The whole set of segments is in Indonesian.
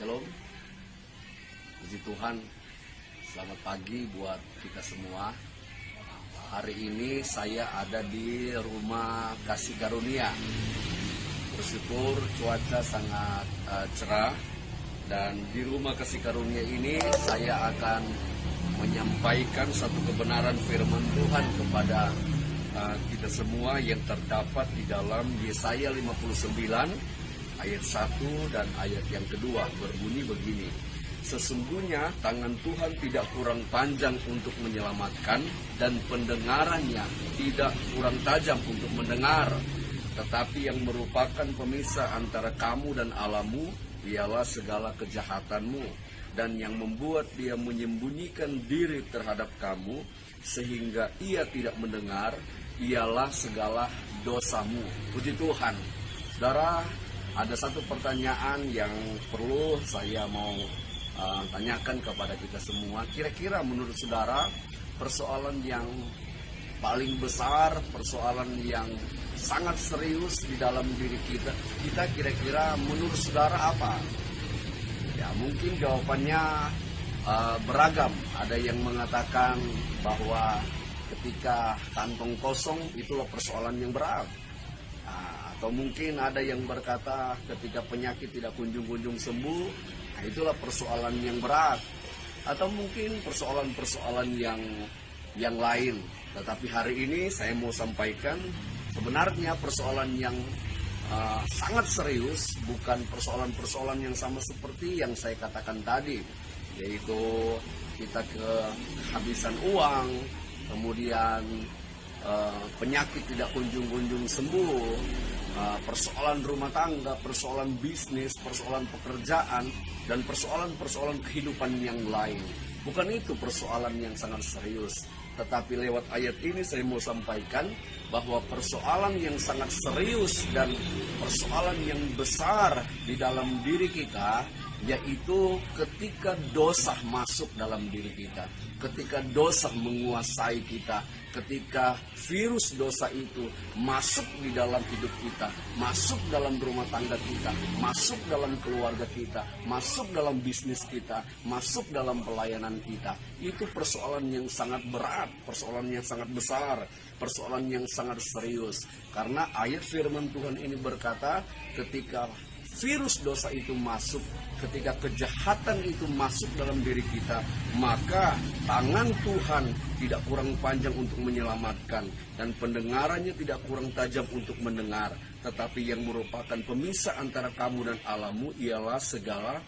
Shalom, puji Tuhan, selamat pagi buat kita semua. Hari ini saya ada di rumah Kasih Karunia. Bersyukur cuaca sangat cerah. Dan di rumah Kasih Karunia ini saya akan menyampaikan satu kebenaran firman Tuhan kepada kita semua yang terdapat di dalam Yesaya 59 ayat 1 dan ayat yang kedua, berbunyi begini. Sesungguhnya tangan Tuhan tidak kurang panjang untuk menyelamatkan, dan pendengarannya tidak kurang tajam untuk mendengar. Tetapi yang merupakan pemisah antara kamu dan Allahmu ialah segala kejahatanmu, dan yang membuat dia menyembunyikan diri terhadap kamu sehingga ia tidak mendengar ialah segala dosamu. Puji Tuhan. Saudara, ada satu pertanyaan yang perlu saya mau tanyakan kepada kita semua. Kira-kira menurut saudara, persoalan yang paling besar, persoalan yang sangat serius di dalam diri kita kira-kira menurut saudara apa? Ya, mungkin jawabannya beragam. Ada yang mengatakan bahwa ketika kantong kosong itulah persoalan yang berat. Atau mungkin ada yang berkata ketika penyakit tidak kunjung-kunjung sembuh, nah itulah persoalan yang berat. Atau mungkin persoalan-persoalan yang lain. Tetapi hari ini saya mau sampaikan sebenarnya persoalan yang sangat serius, bukan persoalan-persoalan yang sama seperti yang saya katakan tadi, yaitu kita kehabisan uang, kemudian penyakit tidak kunjung-kunjung sembuh, persoalan rumah tangga, persoalan bisnis, persoalan pekerjaan, dan persoalan-persoalan kehidupan yang lain. Bukan itu persoalan yang sangat serius. Tetapi lewat ayat ini saya mau sampaikan bahwa persoalan yang sangat serius dan persoalan yang besar di dalam diri kita, yaitu ketika dosa masuk dalam diri kita, ketika dosa menguasai kita, ketika virus dosa itu masuk di dalam hidup kita, masuk dalam rumah tangga kita, masuk dalam keluarga kita, masuk dalam bisnis kita, masuk dalam pelayanan kita. Itu persoalan yang sangat berat, persoalan yang sangat besar, persoalan yang sangat serius. Karena ayat firman Tuhan ini berkata, ketika virus dosa itu masuk, ketika kejahatan itu masuk dalam diri kita, maka tangan Tuhan tidak kurang panjang untuk menyelamatkan, dan pendengarannya tidak kurang tajam untuk mendengar. Tetapi yang merupakan pemisah antara kamu dan Allahmu ialah segala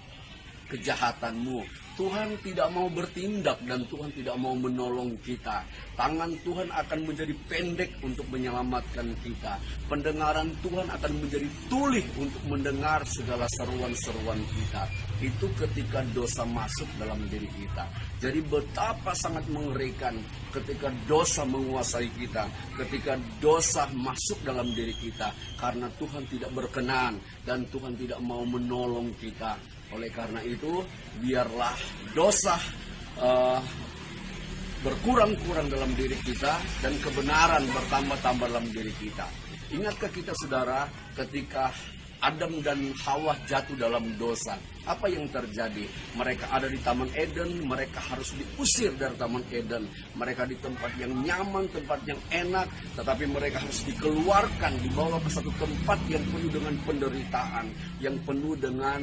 kejahatanmu. Tuhan tidak mau bertindak dan Tuhan tidak mau menolong kita. Tangan Tuhan akan menjadi pendek untuk menyelamatkan kita. Pendengaran Tuhan akan menjadi tuli untuk mendengar segala seruan-seruan kita. Itu ketika dosa masuk dalam diri kita. Jadi betapa sangat mengerikan ketika dosa menguasai kita, ketika dosa masuk dalam diri kita, karena Tuhan tidak berkenan dan Tuhan tidak mau menolong kita. Oleh karena itu, biarlah dosa berkurang-kurang dalam diri kita dan kebenaran bertambah-tambah dalam diri kita. Ingatkah kita, saudara, ketika Adam dan Hawa jatuh dalam dosa, apa yang terjadi? Mereka ada di Taman Eden, mereka harus diusir dari Taman Eden. Mereka di tempat yang nyaman, tempat yang enak, tetapi mereka harus dikeluarkan, dibawa ke satu tempat yang penuh dengan penderitaan, yang penuh dengan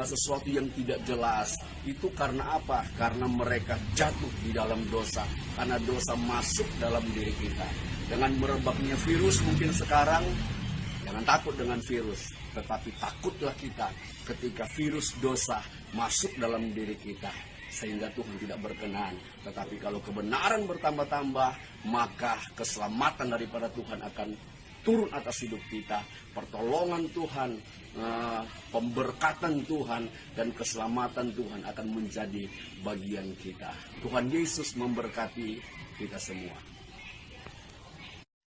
sesuatu yang tidak jelas. Itu karena apa? Karena mereka jatuh di dalam dosa, karena dosa masuk dalam diri kita. Dengan merebaknya virus mungkin sekarang, jangan takut dengan virus, tetapi takutlah kita ketika virus dosa masuk dalam diri kita, sehingga Tuhan tidak berkenan. Tetapi kalau kebenaran bertambah-tambah, maka keselamatan daripada Tuhan akan turun atas hidup kita. Pertolongan Tuhan, pemberkatan Tuhan, dan keselamatan Tuhan akan menjadi bagian kita. Tuhan Yesus memberkati kita semua.